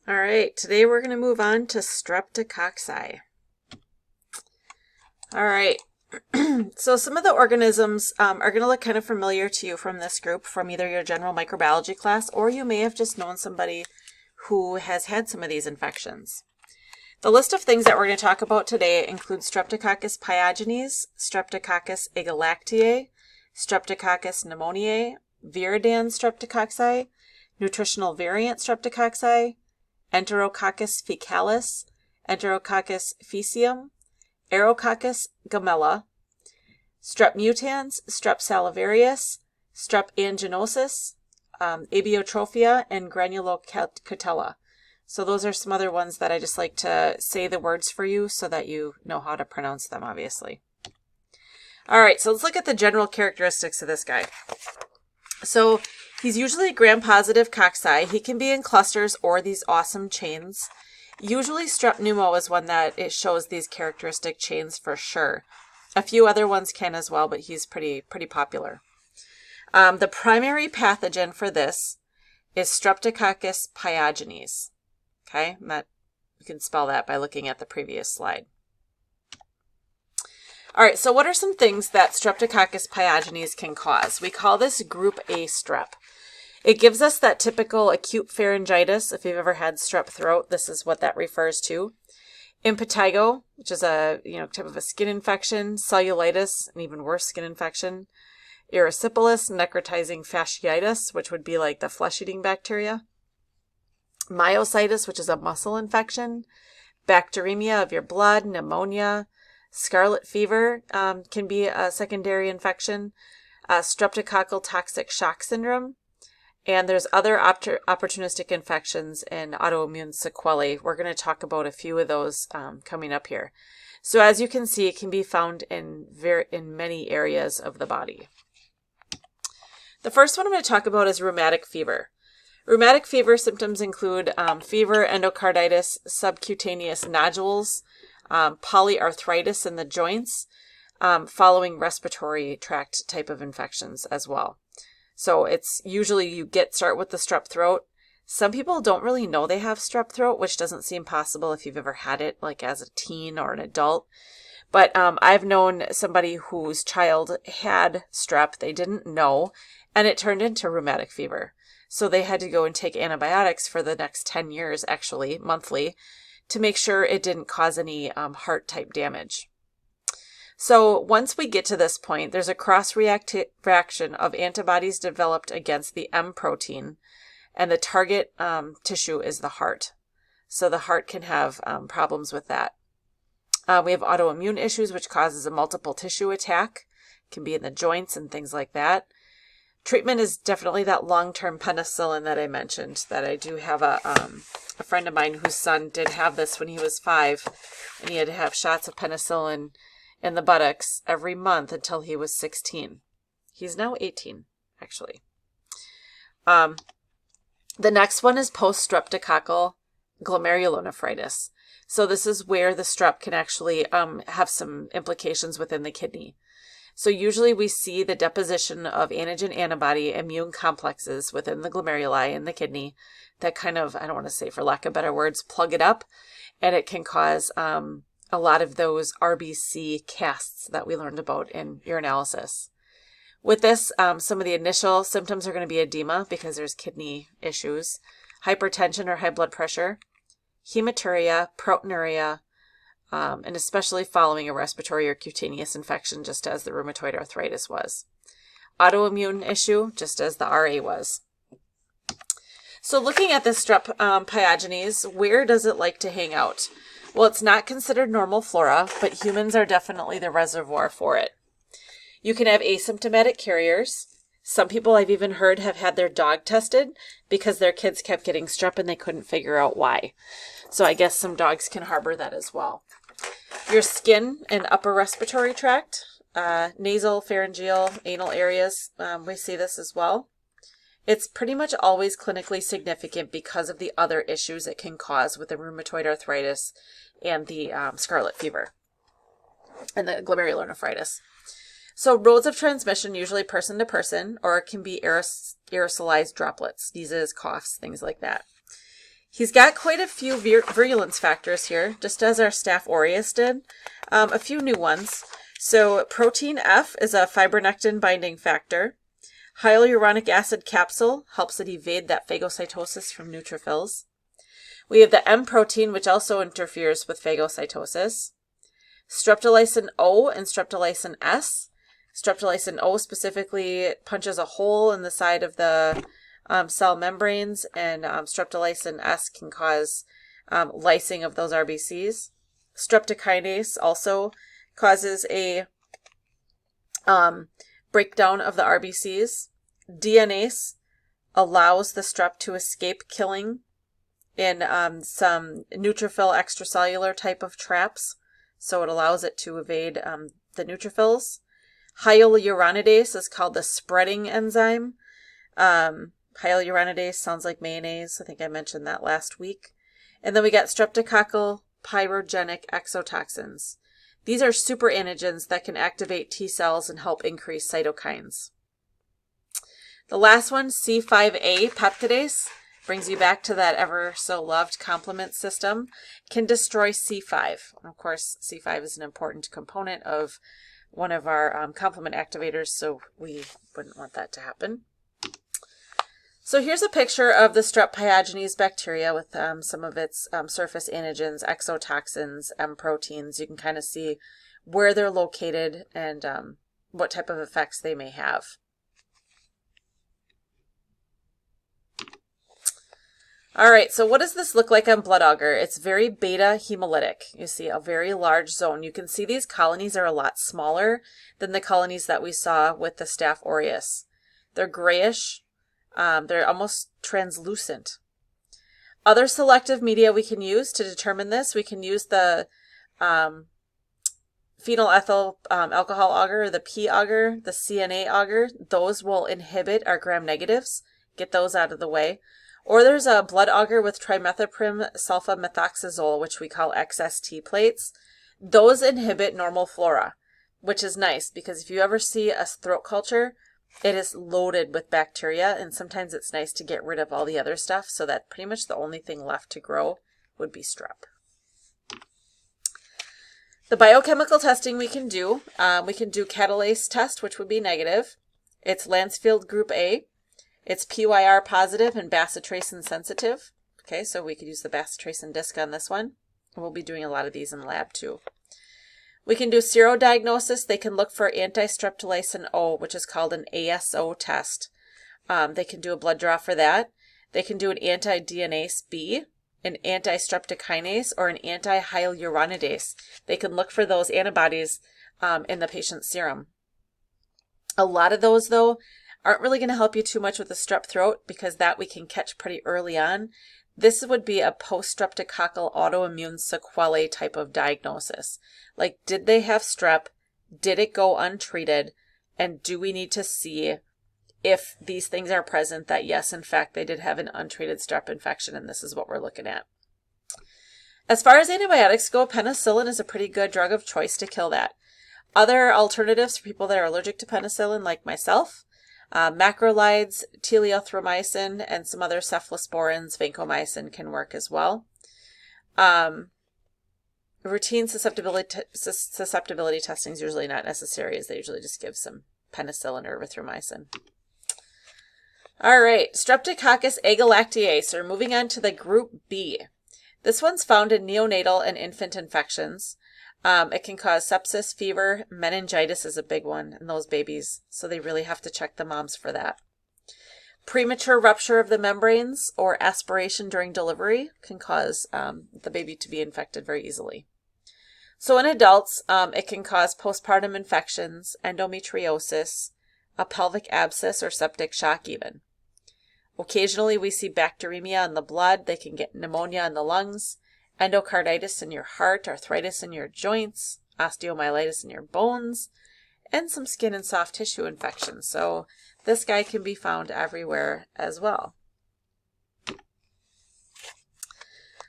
All right, today we're going to move on to streptococci. All right, so some of the organisms are going to look kind of familiar to you from this group, from either your general microbiology class, or you may have just known somebody who has had some of these infections. The list of things that we're going to talk about today includes Streptococcus pyogenes, Streptococcus agalactiae, Streptococcus pneumoniae, Viridans streptococci, nutritional variant streptococci, Enterococcus faecalis, Enterococcus faecium, Aerococcus gamella, Strep mutans, Strep salivarius, Strep anginosus, Abiotrophia, and Granulocutella. So those are some other ones that I just like to say the words for you so that you know how to pronounce them, obviously. All right, so let's look at the general characteristics of this guy. So he's usually gram-positive cocci. He can be in clusters or these awesome chains. Usually strep pneumo is one that it shows these characteristic chains for sure. A few other ones can as well, but he's pretty popular. The primary pathogen for this is Streptococcus pyogenes. Okay, you can spell that by looking at the previous slide. All right, so what are some things that Streptococcus pyogenes can cause? We call this group A strep. It gives us that typical acute pharyngitis. If you've ever had strep throat, this is what that refers to. Impetigo, which is a type of a skin infection. Cellulitis, an even worse skin infection. Erysipelas, necrotizing fasciitis, which would be like the flesh-eating bacteria. Myositis, which is a muscle infection. Bacteremia of your blood, pneumonia. Scarlet fever can be a secondary infection. Streptococcal toxic shock syndrome. And there's other opportunistic infections and autoimmune sequelae. We're going to talk about a few of those coming up here. So as you can see, it can be found in many areas of the body. The first one I'm going to talk about is rheumatic fever. Rheumatic fever symptoms include fever, endocarditis, subcutaneous nodules, polyarthritis in the joints, following respiratory tract type of infections as well. So it's usually you start with the strep throat. Some people don't really know they have strep throat, which doesn't seem possible if you've ever had it like as a teen or an adult. But I've known somebody whose child had strep, they didn't know, and it turned into rheumatic fever. So they had to go and take antibiotics for the next 10 years, actually, monthly, to make sure it didn't cause any heart type damage. So once we get to this point, there's a cross-reaction of antibodies developed against the M protein, and the target tissue is the heart. So the heart can have problems with that. We have autoimmune issues, which causes a multiple tissue attack. It can be in the joints and things like that. Treatment is definitely that long-term penicillin that I mentioned, that I do have a friend of mine whose son did have this when he was 5, and he had to have shots of penicillin in the buttocks every month until he was 16. He's now 18, actually. The next one is post-streptococcal glomerulonephritis. So this is where the strep can actually have some implications within the kidney. So usually we see the deposition of antigen-antibody immune complexes within the glomeruli in the kidney that kind of, I don't want to say for lack of better words, plug it up, and it can cause a lot of those RBC casts that we learned about in urinalysis. With this, some of the initial symptoms are going to be edema because there's kidney issues, hypertension or high blood pressure, hematuria, proteinuria, and especially following a respiratory or cutaneous infection, just as the rheumatoid arthritis was. Autoimmune issue, just as the RA was. So looking at this strep pyogenes, where does it like to hang out? Well, it's not considered normal flora, but humans are definitely the reservoir for it. You can have asymptomatic carriers. Some people I've even heard have had their dog tested because their kids kept getting strep and they couldn't figure out why. So I guess some dogs can harbor that as well. Your skin and upper respiratory tract, nasal, pharyngeal, anal areas, we see this as well. It's pretty much always clinically significant because of the other issues it can cause with the rheumatoid arthritis and the scarlet fever and the glomerulonephritis. So roads of transmission, usually person to person, or it can be aerosolized droplets, sneezes, coughs, things like that. He's got quite a few virulence factors here, just as our Staph aureus did. A few new ones. So protein F is a fibronectin binding factor. Hyaluronic acid capsule helps it evade that phagocytosis from neutrophils. We have the M protein, which also interferes with phagocytosis. Streptolysin O and streptolysin S. Streptolysin O specifically punches a hole in the side of the cell membranes, and streptolysin S can cause lysing of those RBCs. Streptokinase also causes a breakdown of the RBCs. DNase allows the strep to escape killing in some neutrophil extracellular type of traps, so it allows it to evade the neutrophils. Hyaluronidase is called the spreading enzyme. Hyaluronidase sounds like mayonnaise. I think I mentioned that last week. And then we got streptococcal pyrogenic exotoxins. These are super antigens that can activate T cells and help increase cytokines. The last one, C5a peptidase, brings you back to that ever so loved complement system, can destroy C5. Of course, C5 is an important component of one of our complement activators, so we wouldn't want that to happen. So here's a picture of the Strep pyogenes bacteria with some of its surface antigens, exotoxins, M proteins. You can kind of see where they're located and what type of effects they may have. All right, so what does this look like on blood agar? It's very beta hemolytic. You see a very large zone. You can see these colonies are a lot smaller than the colonies that we saw with the Staph aureus. They're grayish. They're almost translucent. Other selective media we can use to determine this, we can use the phenylethyl alcohol agar, the P agar, the CNA agar. Those will inhibit our gram-negatives. Get those out of the way. Or there's a blood agar with trimethoprim sulfamethoxazole, which we call XST plates. Those inhibit normal flora, which is nice because if you ever see a throat culture, it is loaded with bacteria, and sometimes it's nice to get rid of all the other stuff so that pretty much the only thing left to grow would be strep. The biochemical testing we can do catalase test, which would be negative. It's Lancefield group A. It's PYR positive and bacitracin sensitive. Okay, so we could use the bacitracin disc on this one. And we'll be doing a lot of these in the lab too. We can do serodiagnosis. They can look for anti-streptolysin O, which is called an ASO test. They can do a blood draw for that. They can do an anti-DNase B, an anti-streptokinase, or an anti-hyaluronidase. They can look for those antibodies in the patient's serum. A lot of those, though, aren't really going to help you too much with the strep throat because that we can catch pretty early on. This would be a post-streptococcal autoimmune sequelae type of diagnosis. Like, did they have strep? Did it go untreated? And do we need to see if these things are present that, yes, in fact, they did have an untreated strep infection, and this is what we're looking at. As far as antibiotics go, penicillin is a pretty good drug of choice to kill that. Other alternatives for people that are allergic to penicillin, like myself, macrolides, teleothromycin, and some other cephalosporins, vancomycin can work as well. Routine susceptibility testing is usually not necessary, as they usually just give some penicillin or erythromycin. All right, Streptococcus agalactiae. So we're moving on to the group B. This one's found in neonatal and infant infections. It can cause sepsis, fever, meningitis is a big one in those babies, so they really have to check the moms for that. Premature rupture of the membranes or aspiration during delivery can cause the baby to be infected very easily. So in adults, it can cause postpartum infections, endometriosis, a pelvic abscess, or septic shock even. Occasionally we see bacteremia in the blood. They can get pneumonia in the lungs, endocarditis in your heart, arthritis in your joints, osteomyelitis in your bones, and some skin and soft tissue infections. So this guy can be found everywhere as well.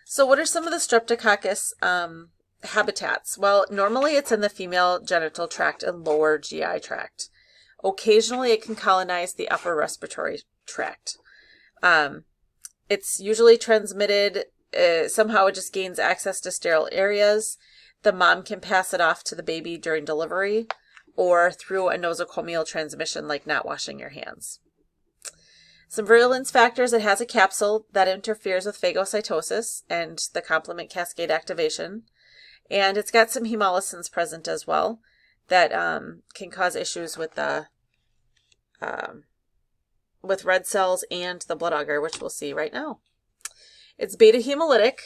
So what are some of the Streptococcus habitats? Well, normally it's in the female genital tract and lower GI tract. Occasionally it can colonize the upper respiratory tract. It's usually transmitted, somehow it just gains access to sterile areas. The mom can pass it off to the baby during delivery or through a nosocomial transmission like not washing your hands. Some virulence factors: it has a capsule that interferes with phagocytosis and the complement cascade activation. And it's got some hemolysins present as well that can cause issues with the with red cells and the blood agar, which we'll see right now. It's beta hemolytic.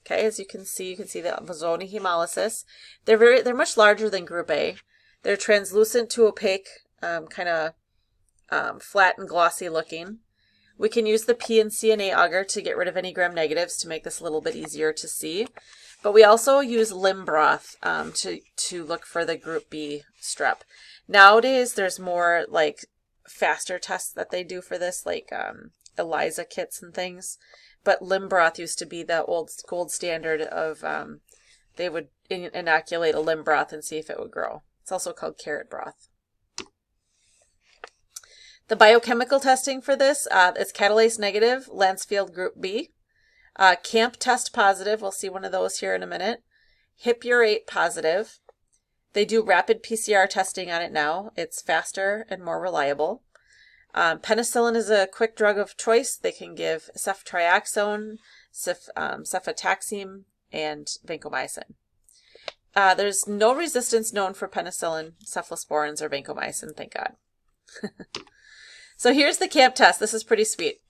Okay, as you can see the Bosoni hemolysis. They're much larger than group A. They're translucent to opaque, kind of flat and glossy looking. We can use the P and CNA agar to get rid of any gram negatives to make this a little bit easier to see. But we also use limb broth to look for the group B strep. Nowadays, there's more like faster tests that they do for this, like ELISA kits and things. But limb broth used to be the old gold standard of, they would inoculate a limb broth and see if it would grow. It's also called carrot broth. The biochemical testing for this, it's catalase negative, Lancefield group B. CAMP test positive, we'll see one of those here in a minute. Hipurate positive. They do rapid PCR testing on it now. It's faster and more reliable. Penicillin is a quick drug of choice. They can give ceftriaxone, cefotaxime, and vancomycin. There's no resistance known for penicillin, cephalosporins, or vancomycin, thank God. So here's the CAMP test. This is pretty sweet.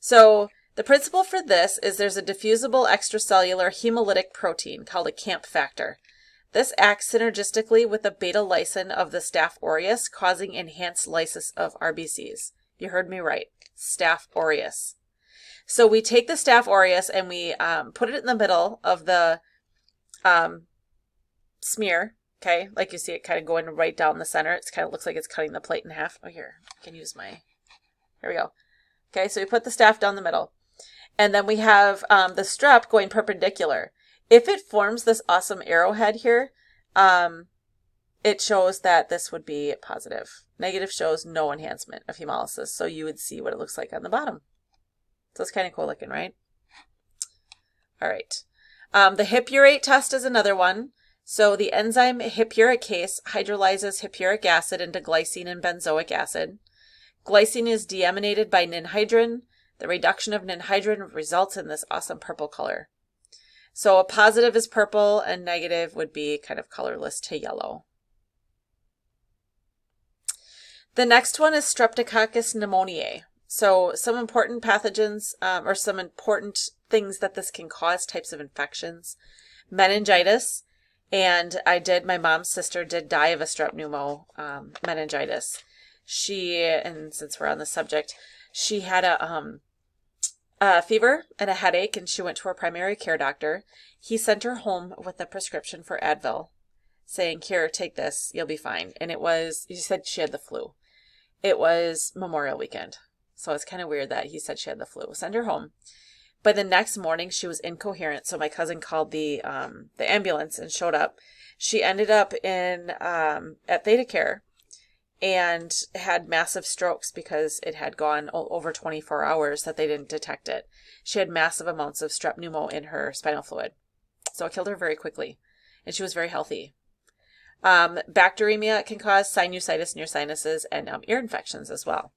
So the principle for this is there's a diffusible extracellular hemolytic protein called a CAMP factor. This acts synergistically with the beta lysine of the Staph aureus, causing enhanced lysis of RBCs. You heard me right. Staph aureus. So we take the Staph aureus and we put it in the middle of the smear. Okay, like you see it kind of going right down the center. It kind of looks like it's cutting the plate in half. Oh, here, I can use my, here we go. Okay, so we put the staph down the middle. And then we have the strep going perpendicular. If it forms this awesome arrowhead here, it shows that this would be positive. Negative shows no enhancement of hemolysis. So you would see what it looks like on the bottom. So it's kind of cool looking, right? All right. The hipurate test is another one. So the enzyme hipuricase hydrolyzes hippuric acid into glycine and benzoic acid. Glycine is deaminated by ninhydrin. The reduction of ninhydrin results in this awesome purple color. So a positive is purple and negative would be kind of colorless to yellow. The next one is Streptococcus pneumoniae. So some important pathogens or some important things that this can cause, types of infections. Meningitis. And my mom's sister did die of a strep pneumo meningitis. And since we're on the subject, she had a fever and a headache, and she went to her primary care doctor. He sent her home with a prescription for Advil, saying, here, take this, you'll be fine. And he said she had the flu. It was Memorial Weekend. So it's kind of weird that he said she had the flu. Send her home. By the next morning, she was incoherent, so my cousin called the ambulance and showed up. She ended up at Theta Care and had massive strokes because it had gone over 24 hours that they didn't detect it. She had massive amounts of strep pneumo in her spinal fluid, so it killed her very quickly, and she was very healthy. Bacteremia can cause sinusitis in your sinuses and ear infections as well.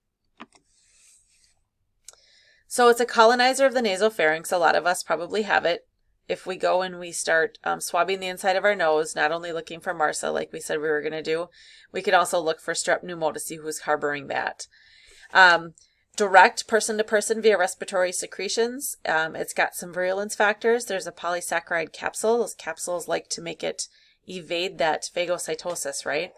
So it's a colonizer of the nasopharynx. A lot of us probably have it. If we go and we start swabbing the inside of our nose, not only looking for MRSA like we said we were going to do, we can also look for strep pneumo to see who's harboring that. Direct person-to-person via respiratory secretions. It's got some virulence factors. There's a polysaccharide capsule. Those capsules like to make it evade that phagocytosis, right?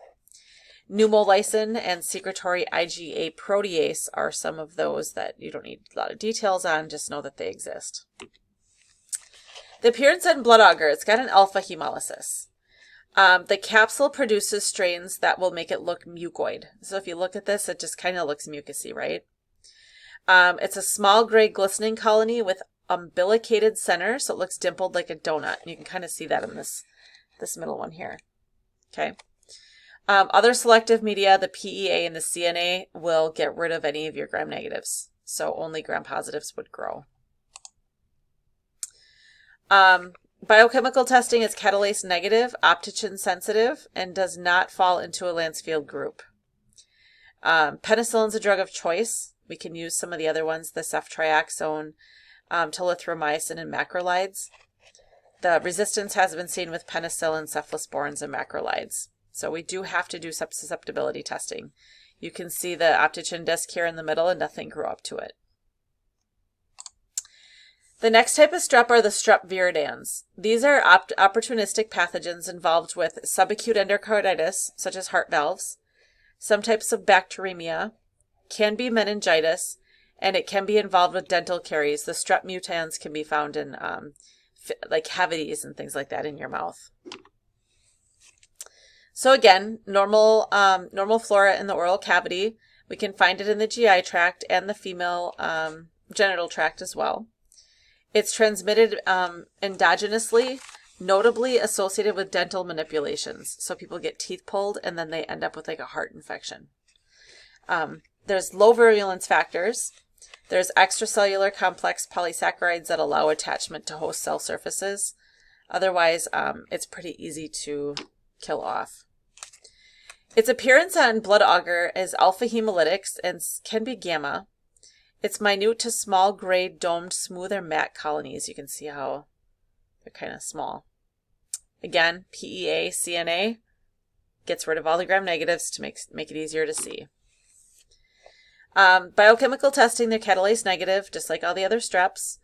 Pneumolysin and secretory IgA protease are some of those that you don't need a lot of details on, just know that they exist. The appearance on blood agar, it's got an alpha hemolysis. The capsule produces strains that will make it look mucoid. So if you look at this, it just kind of looks mucousy, right? It's a small gray glistening colony with umbilicated center, so it looks dimpled like a donut. You can kind of see that in this middle one here. Okay. Other selective media, the PEA and the CNA, will get rid of any of your gram negatives. So only gram positives would grow. Biochemical testing is catalase negative, optogen sensitive, and does not fall into a Lancefield group. Penicillin's a drug of choice. We can use some of the other ones, the ceftriaxone, telithromycin, and macrolides. The resistance has been seen with penicillin, cephalosporins, and macrolides. So we do have to do susceptibility testing. You can see the optogen disc here in the middle, and nothing grew up to it. The next type of strep are the strep viridans. These are opportunistic pathogens involved with subacute endocarditis, such as heart valves, some types of bacteremia, can be meningitis, and it can be involved with dental caries. The strep mutans can be found in like cavities and things like that in your mouth. So again, normal flora in the oral cavity. We can find it in the GI tract and the female genital tract as well. It's transmitted endogenously, notably associated with dental manipulations. So people get teeth pulled and then they end up with like a heart infection. There's low virulence factors. There's extracellular complex polysaccharides that allow attachment to host cell surfaces. Otherwise, it's pretty easy to kill off. Its appearance on blood agar is alpha hemolytics and can be gamma. It's minute to small, gray, domed, smooth, or matte colonies. You can see how they're kind of small. Again, PEA, CNA gets rid of all the gram negatives to make it easier to see. Biochemical testing, they're catalase negative, just like all the other streps.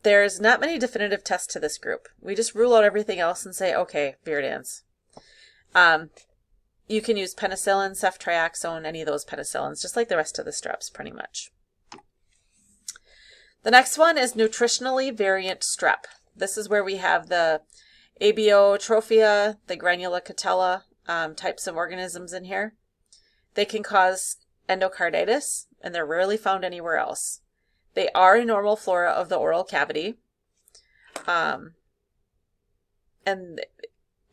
There's not many definitive tests to this group. We just rule out everything else and say, okay, viridans. You can use penicillin, ceftriaxone, any of those penicillins, just like the rest of the streps, pretty much. The next one is nutritionally variant strep. This is where we have the Abiotrophia, the Granulocatella types of organisms in here. They can cause endocarditis, and they're rarely found anywhere else. They are a normal flora of the oral cavity. And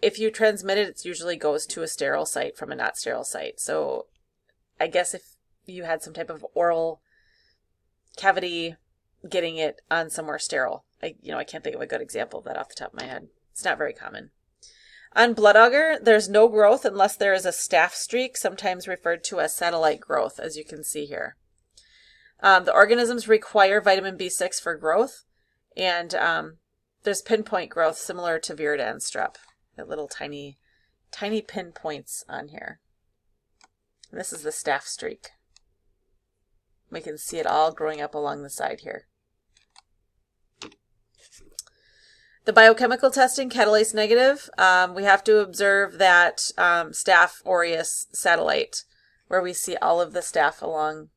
if you transmit it, it usually goes to a sterile site from a not sterile site. So I guess if you had some type of oral cavity, getting it on somewhere sterile. I can't think of a good example of that off the top of my head. It's not very common. On blood agar, there's no growth unless there is a staph streak, sometimes referred to as satellite growth, as you can see here. The organisms require vitamin B6 for growth, and there's pinpoint growth similar to viridan strep. The little tiny pinpoints on here. And this is the staph streak. We can see it all growing up along the side here. The biochemical testing, catalase negative, we have to observe that Staph aureus satellite, where we see all of the staph along,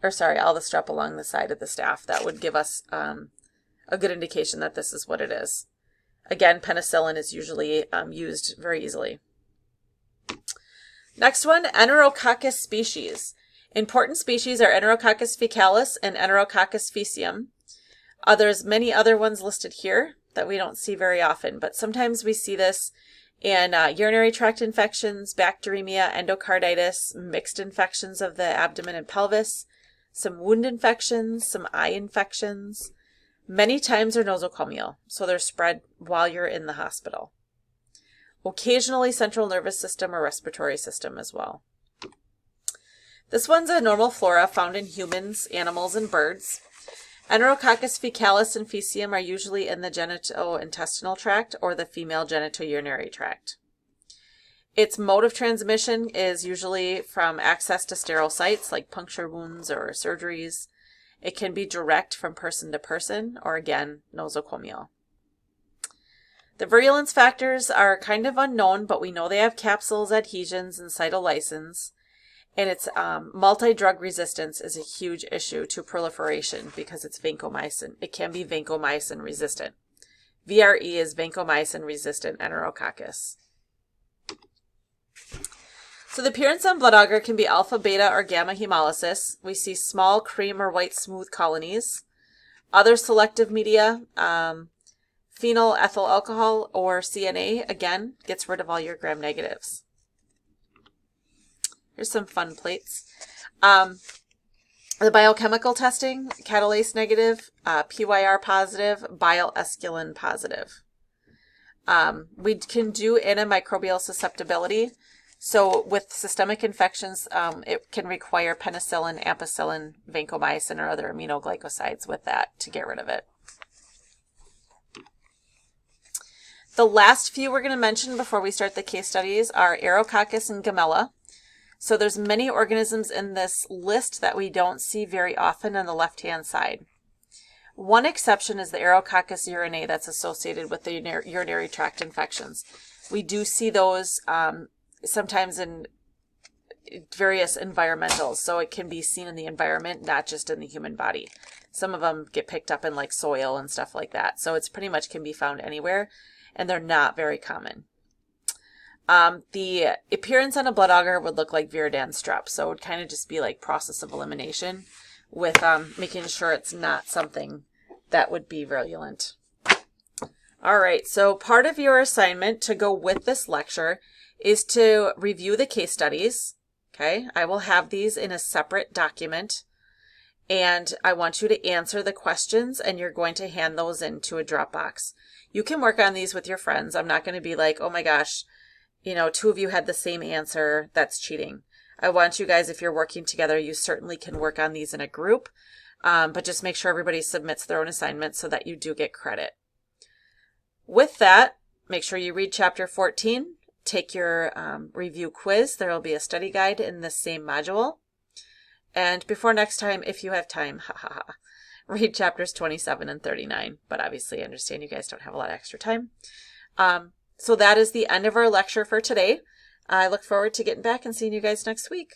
all the strep along the side of the staph. That would give us a good indication that this is what it is. Again, penicillin is usually used very easily. Next one, Enterococcus species. Important species are Enterococcus faecalis and Enterococcus faecium. There's many other ones listed here that we don't see very often, but sometimes we see this in urinary tract infections, bacteremia, endocarditis, mixed infections of the abdomen and pelvis, some wound infections, some eye infections. Many times they're nosocomial, so they're spread while you're in the hospital. Occasionally central nervous system or respiratory system as well. This one's a normal flora found in humans, animals, and birds. Enterococcus faecalis and faecium are usually in the genitointestinal tract or the female genitourinary tract. Its mode of transmission is usually from access to sterile sites like puncture wounds or surgeries. It can be direct from person to person, or again, nosocomial. The virulence factors are kind of unknown, but we know they have capsules, adhesions, and cytolysins. And its multi-drug resistance is a huge issue to proliferation because it's vancomycin. It can be vancomycin resistant. VRE is vancomycin resistant Enterococcus. So the appearance on blood agar can be alpha, beta, or gamma hemolysis. We see small cream or white smooth colonies. Other selective media, phenyl ethyl alcohol or CNA, again, gets rid of all your gram negatives. Here's some fun plates. The biochemical testing, catalase negative, PYR positive, bile esculin positive. We can do antimicrobial susceptibility. So with systemic infections, it can require penicillin, ampicillin, vancomycin, or other aminoglycosides with that to get rid of it. The last few we're going to mention before we start the case studies are Aerococcus and Gamella. So there's many organisms in this list that we don't see very often on the left-hand side. One exception is the Aerococcus urinae that's associated with the urinary tract infections. We do see those sometimes in various environmentals, so it can be seen in the environment, not just in the human body. Some of them get picked up in like soil and stuff like that, so it's pretty much can be found anywhere, and they're not very common. The appearance on a blood agar would look like Viridans strep, so it would kind of just be like process of elimination with making sure it's not something that would be virulent. All right, so part of your assignment to go with this lecture is to review the case studies. Okay, I will have these in a separate document, and I want you to answer the questions, and you're going to hand those into a Dropbox. You can work on these with your friends. I'm not going to be like, oh my gosh, you know, 2 of you had the same answer, that's cheating. I want you guys, if you're working together, you certainly can work on these in a group, but just make sure everybody submits their own assignments so that you do get credit. With that, make sure you read chapter 14, take your review quiz. There will be a study guide in the same module. And before next time, if you have time, read chapters 27 and 39. But obviously, I understand you guys don't have a lot of extra time. So that is the end of our lecture for today. I look forward to getting back and seeing you guys next week.